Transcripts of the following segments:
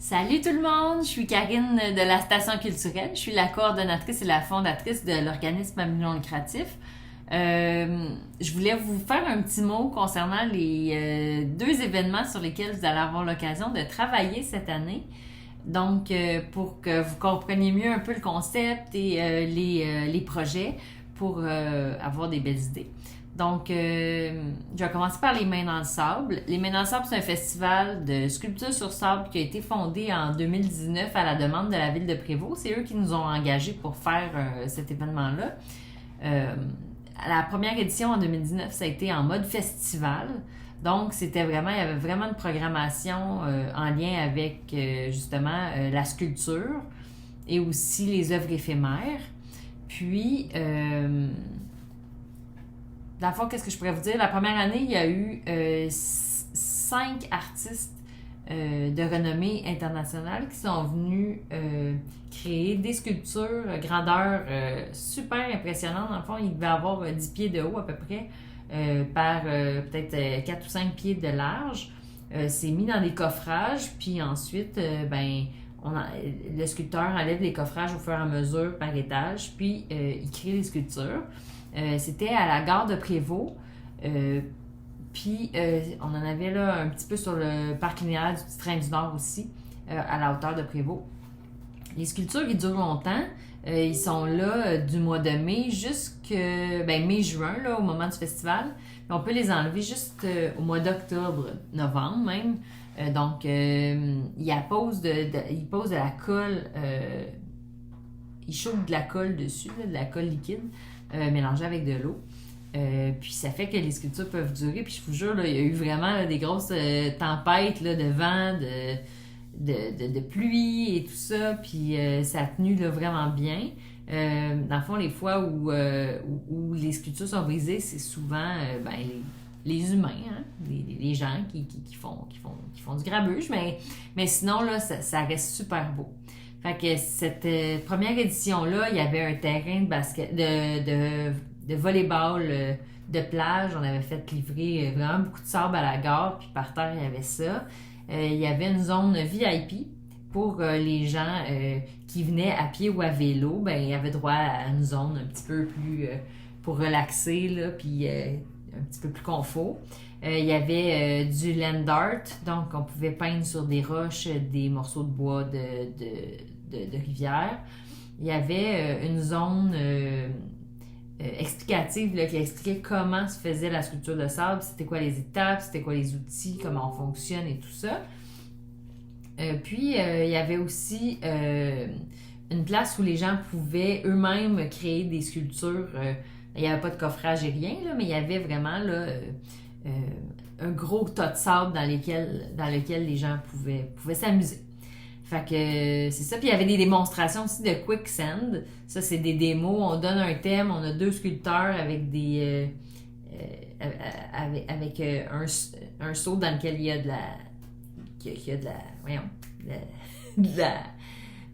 Salut tout le monde, je suis Karine de la Station culturelle. Je suis la coordonnatrice et la fondatrice de l'organisme à but non lucratif. Je voulais vous faire un petit mot concernant les deux événements sur lesquels vous allez avoir l'occasion de travailler cette année. Donc, pour que vous compreniez mieux un peu le concept et les projets pour avoir des belles idées. Donc, je vais commencer par les Mains dans le sable. Les Mains dans le sable, c'est un festival de sculpture sur sable qui a été fondé en 2019 à la demande de la ville de Prévost. C'est eux qui nous ont engagés pour faire cet événement-là. La première édition en 2019, ça a été en mode festival. Donc, il y avait vraiment une programmation en lien avec justement la sculpture et aussi les œuvres éphémères. Puis, dans le fond, qu'est-ce que je pourrais vous dire? La première année, il y a eu 5 artistes de renommée internationale qui sont venus créer des sculptures grandeur super impressionnantes. Dans le fond, il devait avoir 10 pieds de haut à peu près par peut-être 4 ou 5 pieds de large. C'est mis dans des coffrages, puis ensuite, le sculpteur enlève les coffrages au fur et à mesure par étage, puis il crée les sculptures. C'était à la gare de Prévost. Puis on en avait là un petit peu sur le parc linéaire du petit train du Nord aussi, à la hauteur de Prévost. Les sculptures, ils durent longtemps. Ils sont là du mois de mai jusqu'à mai-juin, là, au moment du festival. Puis on peut les enlever juste au mois d'octobre, novembre même. Ils posent de la colle, ils chauffent de la colle dessus, là, de la colle liquide, mélangée avec de l'eau. Puis ça fait que les sculptures peuvent durer. Puis je vous jure, là, il y a eu vraiment là, des grosses tempêtes là, de vent, de pluie et tout ça. Puis ça a tenu là, vraiment bien. Dans le fond, les fois où les sculptures sont brisées, c'est souvent les humains, hein? Les gens qui font du grabuge. Mais sinon, là, ça reste super beau. Fait que cette première édition-là, il y avait un terrain de basket, de volleyball de plage. On avait fait livrer vraiment beaucoup de sable à la gare, puis par terre, il y avait ça. Il y avait une zone VIP pour les gens qui venaient à pied ou à vélo. Ben, il y avait droit à une zone un petit peu plus pour relaxer, là, puis un petit peu plus confort. Il y avait du land art, donc on pouvait peindre sur des roches des morceaux de bois de rivière. Il y avait une zone explicative là, qui expliquait comment se faisait la sculpture de sable, c'était quoi les étapes, c'était quoi les outils, comment on fonctionne et tout ça. Puis il y avait aussi une place où les gens pouvaient eux-mêmes créer des sculptures. Il n'y avait pas de coffrage et rien, là, mais il y avait vraiment là, un gros tas de sable dans lequel les gens pouvaient s'amuser. Fait que c'est ça. Puis il y avait des démonstrations aussi de quicksand. Ça, c'est des démos. On donne un thème. On a 2 sculpteurs avec un seau dans lequel il y a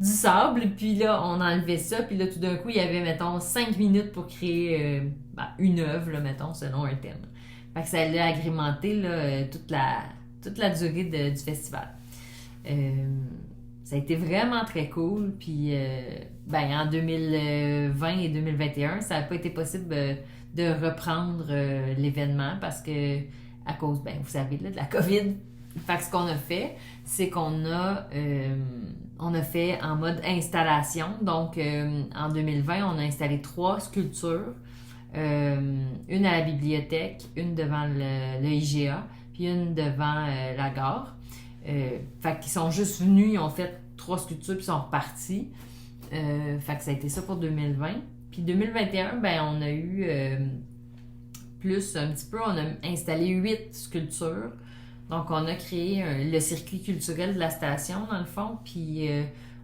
du sable. Puis là, on enlevait ça. Puis là, tout d'un coup, il y avait, mettons, 5 minutes pour créer une œuvre, là, mettons, selon un thème. Fait que ça allait agrémenter là, toute la durée du festival. Ça a été vraiment très cool. Puis, en 2020 et 2021, ça n'a pas été possible de reprendre l'événement parce que, à cause, vous savez, là, de la COVID. Fait que ce qu'on a fait, c'est qu'on a fait en mode installation. Donc, en 2020, on a installé 3 sculptures. Une à la bibliothèque, une devant le IGA, puis une devant la gare. Fait qu'ils sont juste venus, ils ont fait 3 sculptures puis ils sont repartis. Fait que ça a été ça pour 2020. Puis 2021, on a eu plus un petit peu, on a installé 8 sculptures. Donc on a créé le circuit culturel de la station dans le fond. Puis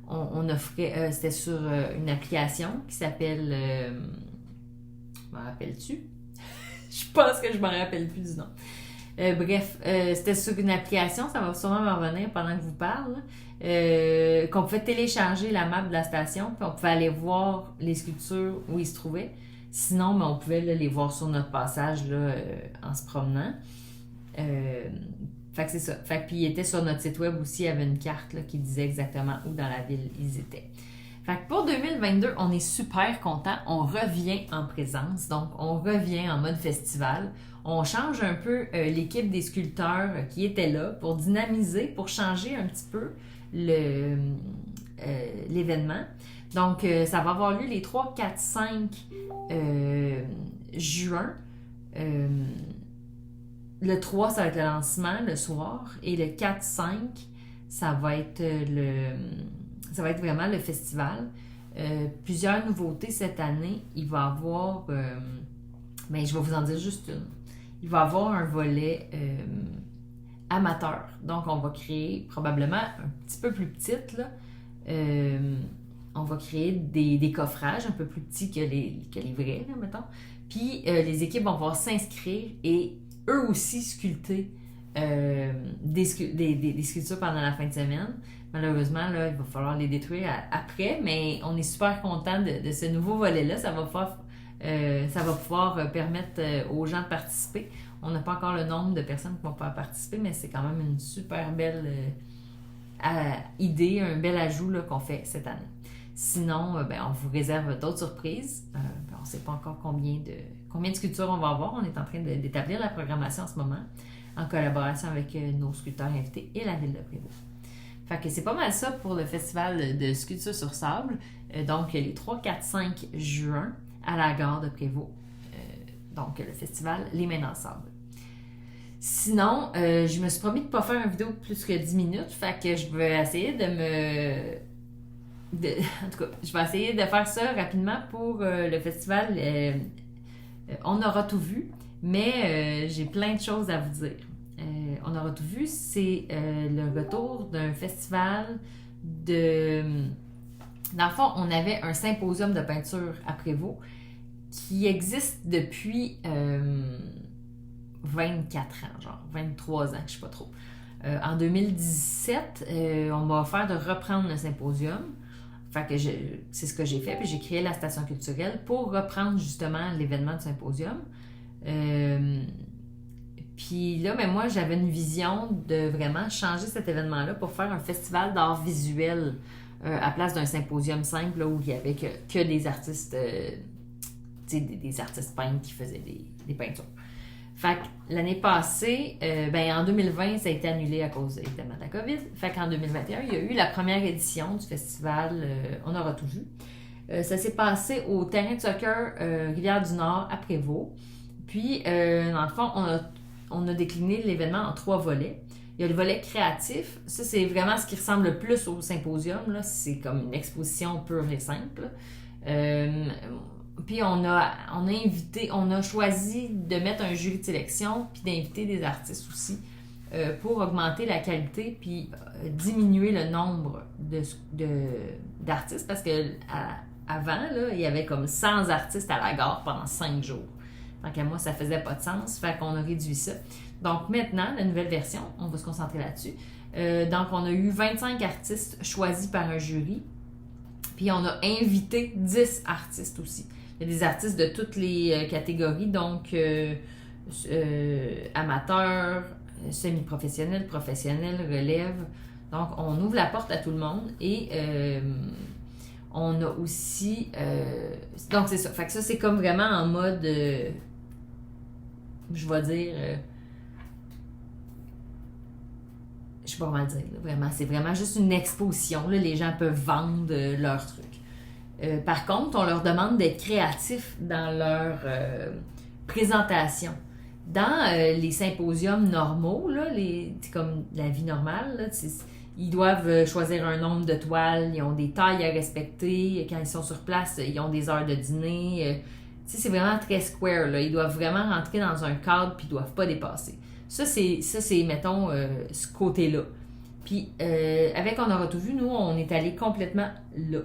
on offrait, c'était sur une application qui s'appelle... m'en rappelles-tu? Je pense que je m'en rappelle plus du nom. C'était sur une application, ça va sûrement m'en revenir pendant que je vous parle, qu'on pouvait télécharger la map de la station, puis on pouvait aller voir les sculptures où ils se trouvaient. Sinon, on pouvait là, les voir sur notre passage là, en se promenant. Fait que c'est ça. Fait que puis ils étaient sur notre site web aussi, il y avait une carte là, qui disait exactement où dans la ville ils étaient. Fait que pour 2022, on est super content. On revient en présence, donc on revient en mode festival. On change un peu l'équipe des sculpteurs qui étaient là pour dynamiser, pour changer un petit peu l'événement. Donc, ça va avoir lieu les 3, 4, 5 juin. Le 3, ça va être le lancement le soir. Et le 4, 5, ça va être vraiment le festival. Plusieurs nouveautés cette année. Il va y avoir... je vais vous en dire juste une. Il va y avoir un volet amateur. Donc, on va créer probablement un petit peu plus petite, là. On va créer des coffrages un peu plus petits que les vrais, là, mettons. Puis, les équipes vont pouvoir s'inscrire et eux aussi sculpter des sculptures pendant la fin de semaine. Malheureusement, là, il va falloir les détruire après, mais on est super content de ce nouveau volet-là. Ça va pouvoir permettre aux gens de participer. On n'a pas encore le nombre de personnes qui vont pouvoir participer, mais c'est quand même une super belle idée, un bel ajout là, qu'on fait cette année. Sinon, on vous réserve d'autres surprises. On ne sait pas encore combien de sculptures on va avoir. On est en train d'établir la programmation en ce moment, en collaboration avec nos sculpteurs invités et la ville de Prévost. Fait que c'est pas mal ça pour le festival de sculpture sur sable. Donc, les 3, 4, 5 juin à la gare de Prévost. Donc, le festival Les Mains dans le sable. Sinon, je me suis promis de ne pas faire une vidéo de plus que 10 minutes. Fait que je vais essayer en tout cas, je vais essayer de faire ça rapidement pour le festival. On aura tout vu, mais j'ai plein de choses à vous dire. On aura tout vu, c'est le retour d'un festival Dans le fond, on avait un symposium de peinture à Prévost qui existe depuis 24 ans, genre 23 ans, je sais pas trop. En 2017, on m'a offert de reprendre le symposium. Fait que c'est ce que j'ai fait, puis j'ai créé la station culturelle pour reprendre justement l'événement du symposium. Puis là, moi, j'avais une vision de vraiment changer cet événement-là pour faire un festival d'art visuel à place d'un symposium simple là, où il n'y avait que des artistes, des artistes peintres qui faisaient des peintures. Fait que l'année passée, en 2020, ça a été annulé à cause évidemment de la COVID. Fait qu'en 2021, il y a eu la première édition du festival On aura tout vu. Ça s'est passé au terrain de soccer Rivière-du-Nord à Prévost. Puis, dans le fond, on a décliné l'événement en 3 volets. Il y a le volet créatif. Ça, c'est vraiment ce qui ressemble le plus au symposium, là. C'est comme une exposition pure et simple. Puis on a choisi de mettre un jury de sélection puis d'inviter des artistes aussi pour augmenter la qualité puis diminuer le nombre d'artistes parce que avant, là, il y avait comme 100 artistes à la gare pendant 5 jours. Donc à moi, ça faisait pas de sens, fait qu'on a réduit ça. Donc maintenant, la nouvelle version, on va se concentrer là-dessus. Donc on a eu 25 artistes choisis par un jury, puis on a invité 10 artistes aussi. Il y a des artistes de toutes les catégories, donc amateurs, semi-professionnels, professionnels, relève. Donc, on ouvre la porte à tout le monde et on a aussi... donc, c'est ça. Fait que ça, c'est comme vraiment en mode... je vais dire... je sais pas comment le dire. Là, vraiment, c'est vraiment juste une exposition. Là, les gens peuvent vendre leurs trucs. Par contre, on leur demande d'être créatifs dans leur présentation. Dans les symposiums normaux, là, comme la vie normale, là, ils doivent choisir un nombre de toiles, ils ont des tailles à respecter. Quand ils sont sur place, ils ont des heures de dîner. C'est vraiment très square. Là. Ils doivent vraiment rentrer dans un cadre puis ils ne doivent pas dépasser. Ça, c'est mettons, ce côté-là. Puis, avec On aura tout vu, nous, on est allé complètement là.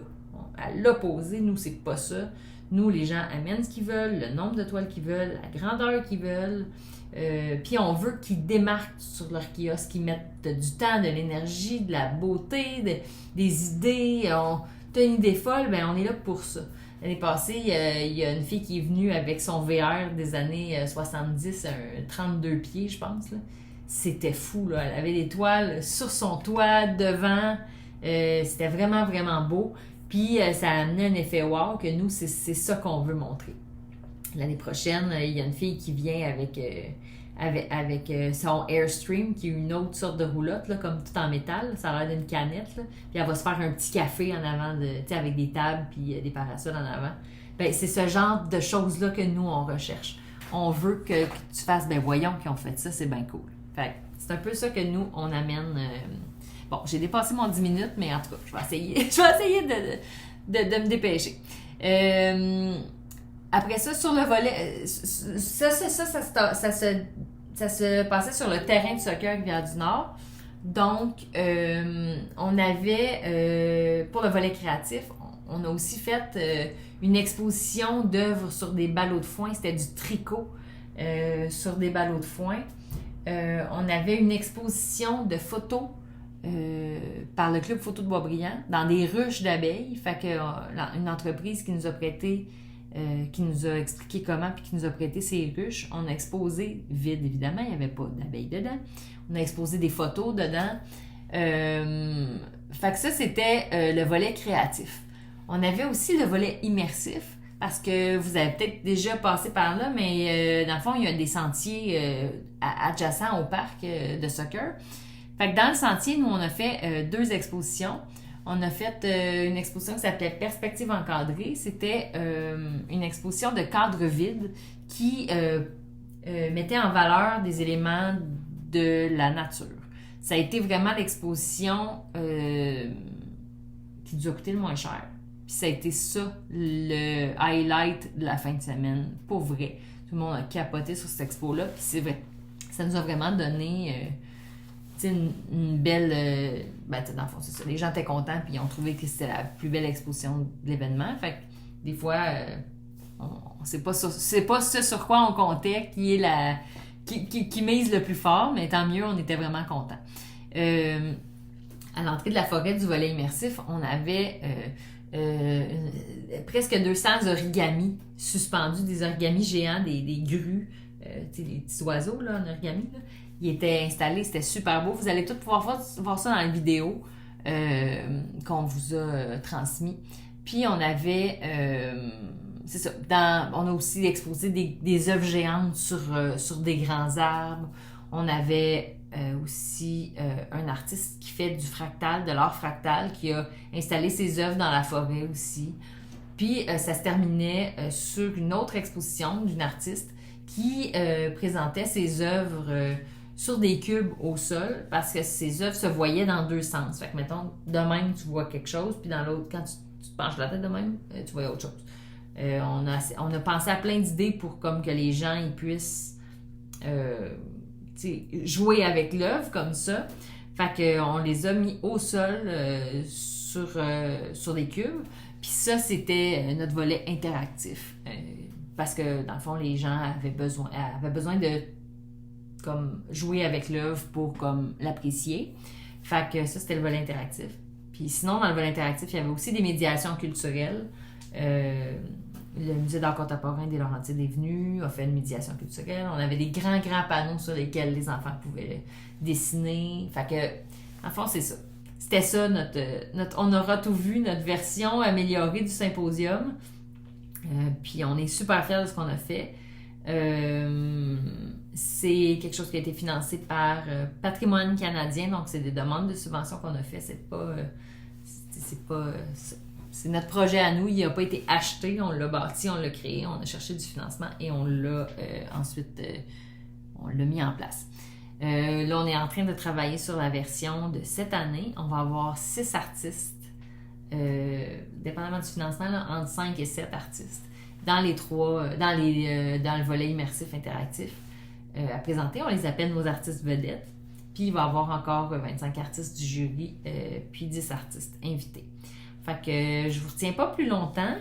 À l'opposé, nous, c'est pas ça. Nous, les gens amènent ce qu'ils veulent, le nombre de toiles qu'ils veulent, la grandeur qu'ils veulent. Puis on veut qu'ils démarquent sur leur kiosque, qu'ils mettent du temps, de l'énergie, de la beauté, des idées. T'as une idée folle, on est là pour ça. L'année passée, il y a une fille qui est venue avec son VR des années 70, un 32 pieds, je pense. Là. c'était fou, là. Elle avait des toiles sur son toit, devant. C'était vraiment, vraiment beau. Puis ça a amené un effet wow que nous, c'est ça qu'on veut montrer. L'année prochaine, il y a une fille qui vient avec son Airstream, qui est une autre sorte de roulotte, là, comme tout en métal. Ça a l'air d'une canette. Là. Puis elle va se faire un petit café en avant, avec des tables puis des parasols en avant. Ben, c'est ce genre de choses-là que nous, on recherche. On veut que tu fasses, ben voyons qu'ils ont fait ça, c'est bien cool. Fait c'est un peu ça que nous, on amène. Bon, j'ai dépassé mon 10 minutes, mais en tout cas, je vais essayer de me dépêcher. Après ça, sur le volet, ça se passait sur le terrain de soccer Rivière-du-Nord. Donc, on avait, pour le volet créatif, on a aussi fait une exposition d'œuvres sur des ballots de foin. C'était du tricot sur des ballots de foin. On avait une exposition de photos par le Club Photo de Boisbriand dans des ruches d'abeilles. Fait que une entreprise qui nous a prêté, qui nous a expliqué comment, puis qui nous a prêté ces ruches. On a exposé, vide évidemment, il n'y avait pas d'abeilles dedans. On a exposé des photos dedans. Fait que ça, c'était le volet créatif. On avait aussi le volet immersif, parce que vous avez peut-être déjà passé par là, mais dans le fond, il y a des sentiers adjacents au parc de soccer. Fait que dans le sentier, nous, on a fait 2 expositions. On a fait une exposition qui s'appelait Perspective encadrée. C'était une exposition de cadres vides qui mettait en valeur des éléments de la nature. Ça a été vraiment l'exposition qui nous a coûté le moins cher. Puis ça a été ça, le highlight de la fin de semaine. Pour vrai. Tout le monde a capoté sur cette expo-là. Puis c'est vrai, ça nous a vraiment donné une belle... dans le fond, c'est ça. Les gens étaient contents puis ils ont trouvé que c'était la plus belle exposition de l'événement. Fait que des fois, c'est pas ce sur quoi on comptait qui est qui mise le plus fort, mais tant mieux, on était vraiment contents. À l'entrée de la forêt du volet immersif, on avait presque 200 origamis suspendus, des origamis géants, des grues, les petits oiseaux là, en origami. Là. Ils étaient installés, c'était super beau. Vous allez tous pouvoir voir ça dans la vidéo qu'on vous a transmis. Puis on avait, c'est ça, on a aussi exposé des œuvres géantes sur des grands arbres. On avait aussi un artiste qui fait du fractal, de l'art fractal, qui a installé ses œuvres dans la forêt aussi. Puis ça se terminait sur une autre exposition d'une artiste qui présentait ses œuvres sur des cubes au sol, parce que ses œuvres se voyaient dans 2 sens. Fait que, mettons, de même, tu vois quelque chose, puis dans l'autre, quand tu te penches la tête de même, tu vois autre chose. On a pensé à plein d'idées pour comme que les gens ils puissent jouer avec l'œuvre comme ça. Fait que on les a mis au sol sur des cubes. Puis ça, c'était notre volet interactif. Parce que, dans le fond, les gens avaient besoin de comme jouer avec l'œuvre pour comme l'apprécier. Fait que ça, c'était le volet interactif. Puis sinon, dans le volet interactif, il y avait aussi des médiations culturelles. Le Musée d'art contemporain des Laurentides est venu, a fait une médiation culturelle. On avait des grands panneaux sur lesquels les enfants pouvaient dessiner. Fait que, en fond, c'est ça. C'était ça, on aura tout vu, notre version améliorée du symposium. Puis on est super fiers de ce qu'on a fait. C'est quelque chose qui a été financé par Patrimoine canadien, donc c'est des demandes de subvention qu'on a fait. C'est notre projet à nous, il n'a pas été acheté, on l'a bâti, on l'a créé, on a cherché du financement et on l'a ensuite on l'a mis en place. Là, on est en train de travailler sur la version de cette année. On va avoir 6 artistes, dépendamment du financement, là, entre 5 et 7 artistes dans le volet immersif interactif à présenter. On les appelle nos artistes vedettes. Puis il va y avoir encore 25 artistes du jury, puis 10 artistes invités. Fait que je vous retiens pas plus longtemps.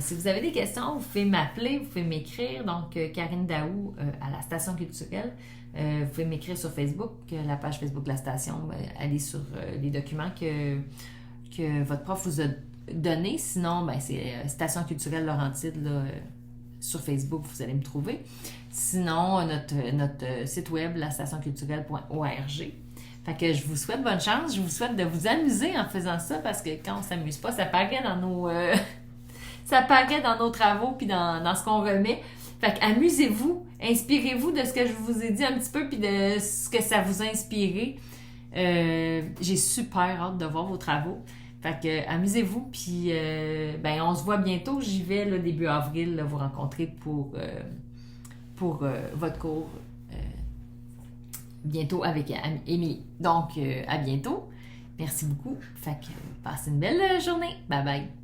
Si vous avez des questions, vous pouvez m'appeler, vous pouvez m'écrire. Donc, Karine Daou à la Station culturelle. Vous pouvez m'écrire sur Facebook, la page Facebook de la station. Allez sur les documents que votre prof vous a donnés. Sinon, c'est Station culturelle Laurentide là, sur Facebook, vous allez me trouver. Sinon, notre site web, lastationculturelle.org. Fait que je vous souhaite bonne chance. Je vous souhaite de vous amuser en faisant ça parce que quand on s'amuse pas, ça paraît dans nos... ça paraît dans nos travaux puis dans ce qu'on remet. Fait que amusez-vous, inspirez-vous de ce que je vous ai dit un petit peu puis de ce que ça vous a inspiré. J'ai super hâte de voir vos travaux. Fait que amusez-vous puis on se voit bientôt. J'y vais là, début avril là, vous rencontrer pour votre cours bientôt avec Émilie. Donc à bientôt. Merci beaucoup. Fait que passez une belle journée. Bye bye.